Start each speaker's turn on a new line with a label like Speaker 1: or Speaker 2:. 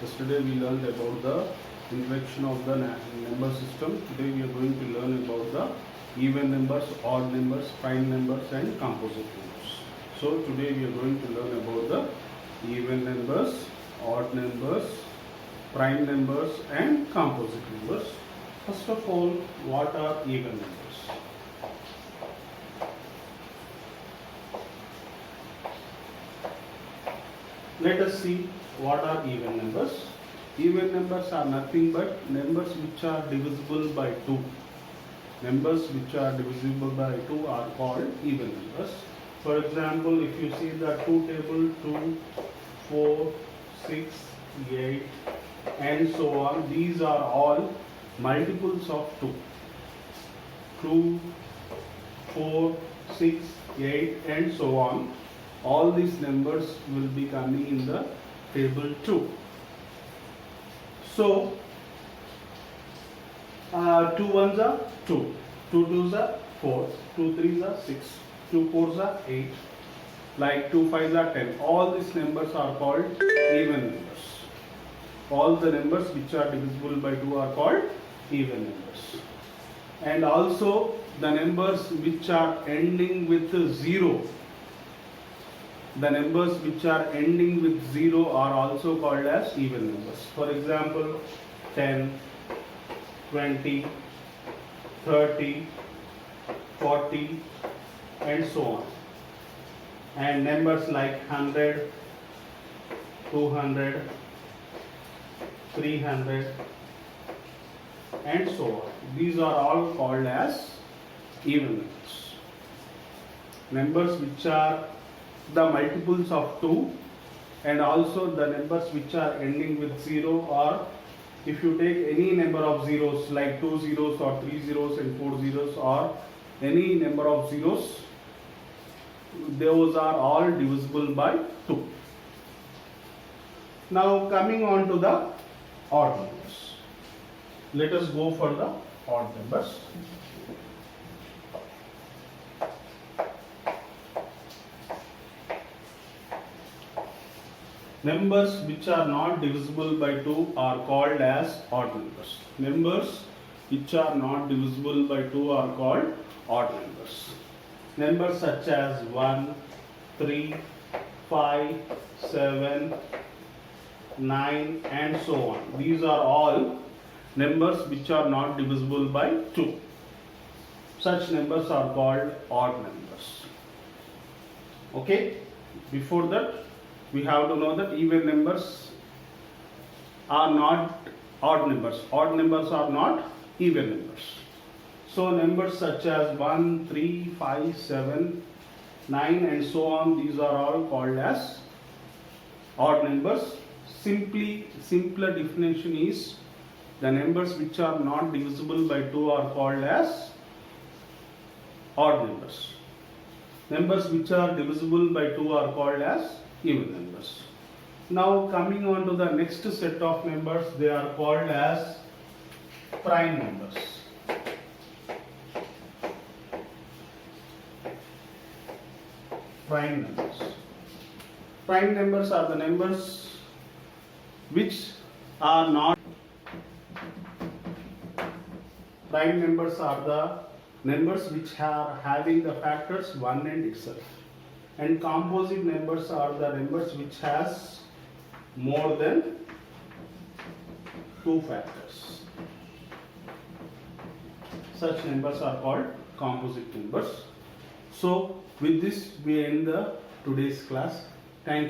Speaker 1: Yesterday we learned about the introduction of the number system. Today we are going to learn about the even numbers, odd numbers, prime numbers and composite numbers. So today we are going to learn about the even numbers, odd numbers, prime numbers and composite numbers. First of all, what are even numbers? Let us see what are even numbers. Even numbers are nothing but numbers which are divisible by 2. Numbers which are divisible by 2 are called even numbers. For example, if you see the 2 table, 2, 4, 6, 8 and so on, these are all multiples of 2. 2, 4, 6, 8 and so on. All these numbers will be coming in the table 2. So, 2 ones are 2, 2 twos are 4, 2 threes are 6, 2 fours are 8, like 2 fives are 10. All these numbers are called even numbers. All the numbers which are divisible by 2 are called even numbers. And also the numbers which are ending with 0. The numbers which are ending with 0 are also called as even numbers. For example, 10, 20, 30, 40 and so on. And numbers like 100, 200, 300 and so on. These are all called as even numbers. Numbers which are the multiples of 2 and also the numbers which are ending with 0, or if you take any number of zeros like 2 zeros or 3 zeros and 4 zeros or any number of zeros, those are all divisible by 2. Now coming on to the odd numbers. Let us go for the odd numbers. Numbers which are not divisible by 2 are called as odd numbers. Numbers which are not divisible by 2 are called odd numbers. Numbers such as 1, 3, 5, 7, 9 and so on. These are all numbers which are not divisible by 2. Such numbers are called odd numbers. Okay? Before that, we have to know that even numbers are not odd numbers. Odd numbers are not even numbers. So numbers such as 1, 3, 5, 7, 9 and so on, these are all called as odd numbers. Simpler definition is the numbers which are not divisible by 2 are called as odd numbers. Numbers which are divisible by 2 are called as even numbers. Now coming on to the next set of numbers, they are called as prime numbers. Prime numbers. Prime numbers are the numbers which are not. Prime numbers are the numbers which are having the factors 1 and itself. And composite numbers are the numbers which has more than 2 factors. Such numbers are called composite numbers. So with this we end the today's class. Thank you.